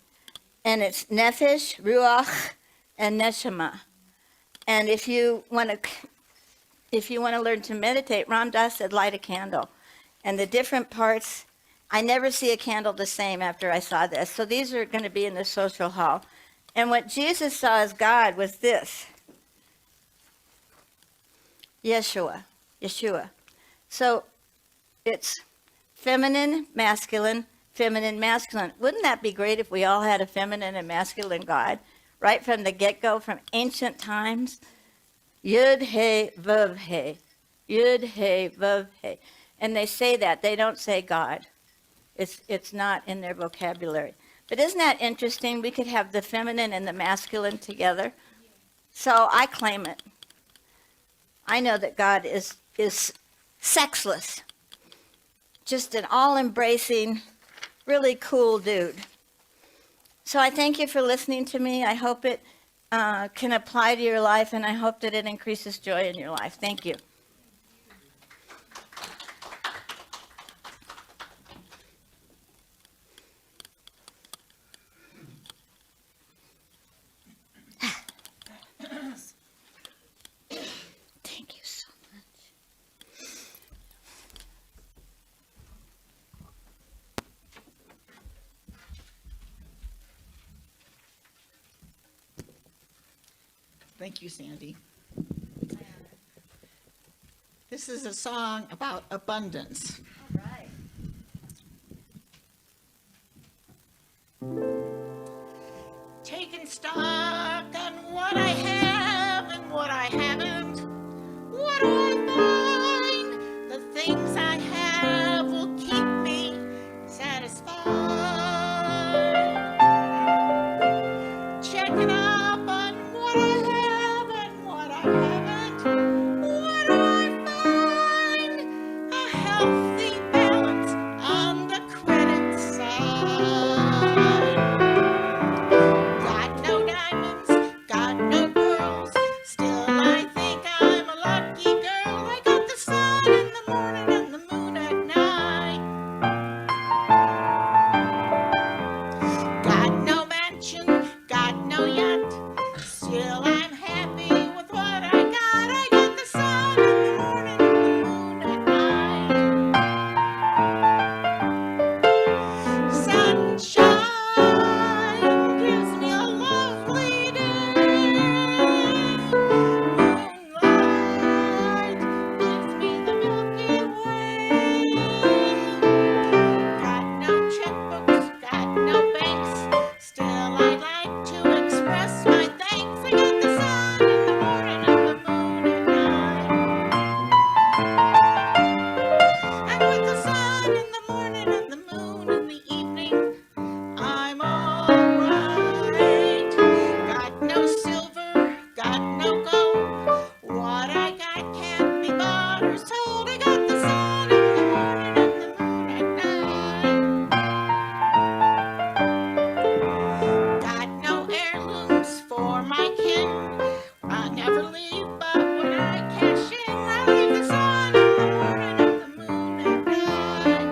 And it's Nefesh, Ruach, and Neshama. And if you want to learn to meditate, Ram Dass said light a candle. And the different parts, I never see a candle the same after I saw this. So these are going to be in the social hall. And what Jesus saw as God was this. Yeshua. So it's feminine, masculine, feminine, masculine. Wouldn't that be great if we all had a feminine and masculine God right from the get-go, from ancient times? Yud, He, Vav, He. Yud, He, Vav, He. And they say that. They don't say God. It's not in their vocabulary. But isn't that interesting? We could have the feminine and the masculine together. So I claim it. I know that God is sexless. Just an all-embracing, really cool dude. So I thank you for listening to me. I hope it can apply to your life, and I hope that it increases joy in your life. Thank you. Thank you so much. Thank you, Sandy. This is a song about abundance. All right. Taking stock on what I have and what I haven't. What do I find? The things I have will keep me satisfied. Checking up on what I have and what I haven't. What do I find? A healthy balance on the credit side. Got no diamonds, got no pearls. Still, I think I'm a lucky girl. I got the sun in the morning and the moon at night. Got no mansion, got no yacht. Still, I'm happy with what I got. I got the sun in the morning and the moon at night. Sunshine gives me a lovely day. Moonlight gives me the Milky Way. Got no checkbooks, got no banks. Still, I'd like to express my thanks. I got the sun in the morning and the moon at night. And with the sun in the morning and the moon in the evening, I'm alright. Got no silver, got no gold. What I got can't be bought or sold. I got the sun in the morning and the moon at night. Got no heirlooms for my kin. I never leave, but when I cash in, I leave the sun in the morning and the moon at night.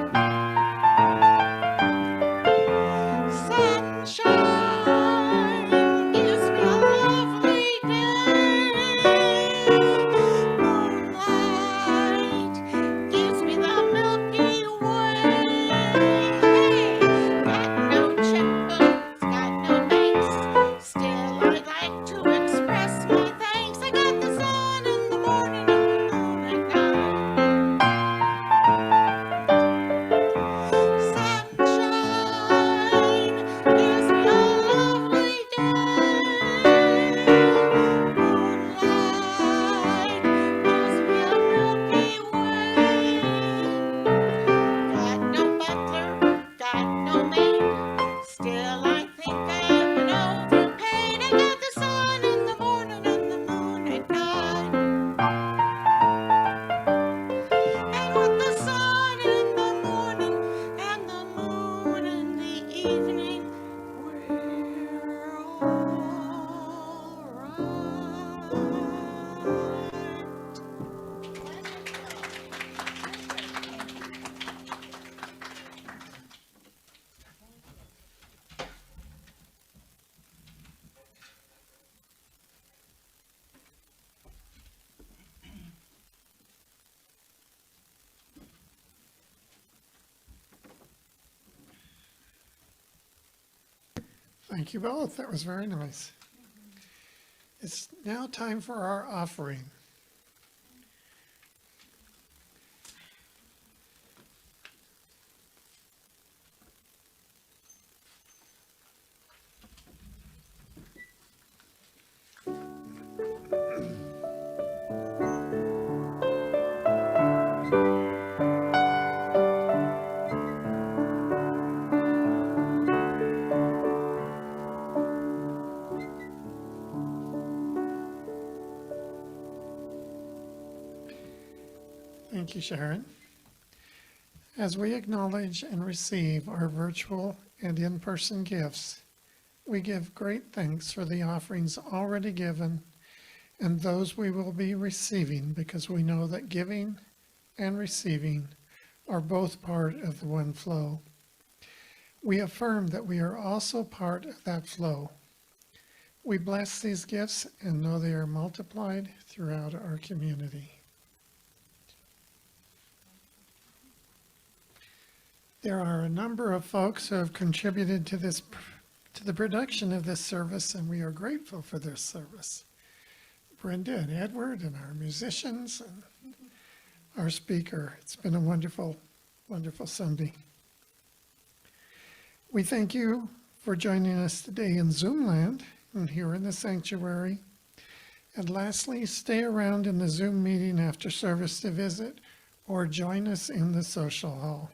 Sunshine gives me a lovely day. Moonlight gives me the Milky Way. Got no checkbooks, got no banks. Still, I'd like to express my thanks. I got the sun in the morning and the moon at night. Sunshine gives me a lovely day. Moonlight gives me a Milky Way. Got no butler, got no maid. Still, I think I've been overpaid. I got the sun in the morning and the moon at night. And with the sun in the morning and the moon in the evening, we're all right. Thank you both. That was very nice. It's now time for our offering. Thank you, Sharon. As we acknowledge and receive our virtual and in-person gifts, we give great thanks for the offerings already given and those we will be receiving, because we know that giving and receiving are both part of the one flow. We affirm that we are also part of that flow. We bless these gifts and know they are multiplied throughout our community. There are a number of folks who have contributed to the production of this service, and we are grateful for their service. Brenda and Edward and our musicians and our speaker. It's been a wonderful, wonderful Sunday. We thank you for joining us today in Zoom land and here in the sanctuary. And lastly, stay around in the Zoom meeting after service to visit or join us in the social hall.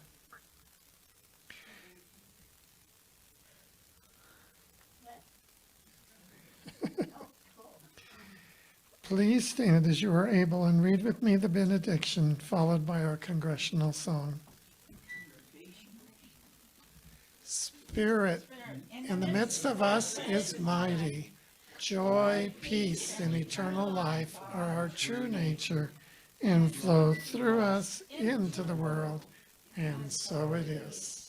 Please stand as you are able and read with me the benediction, followed by our congregational song. Spirit in the midst of us is mighty. Joy, peace, and eternal life are our true nature and flow through us into the world. And so it is.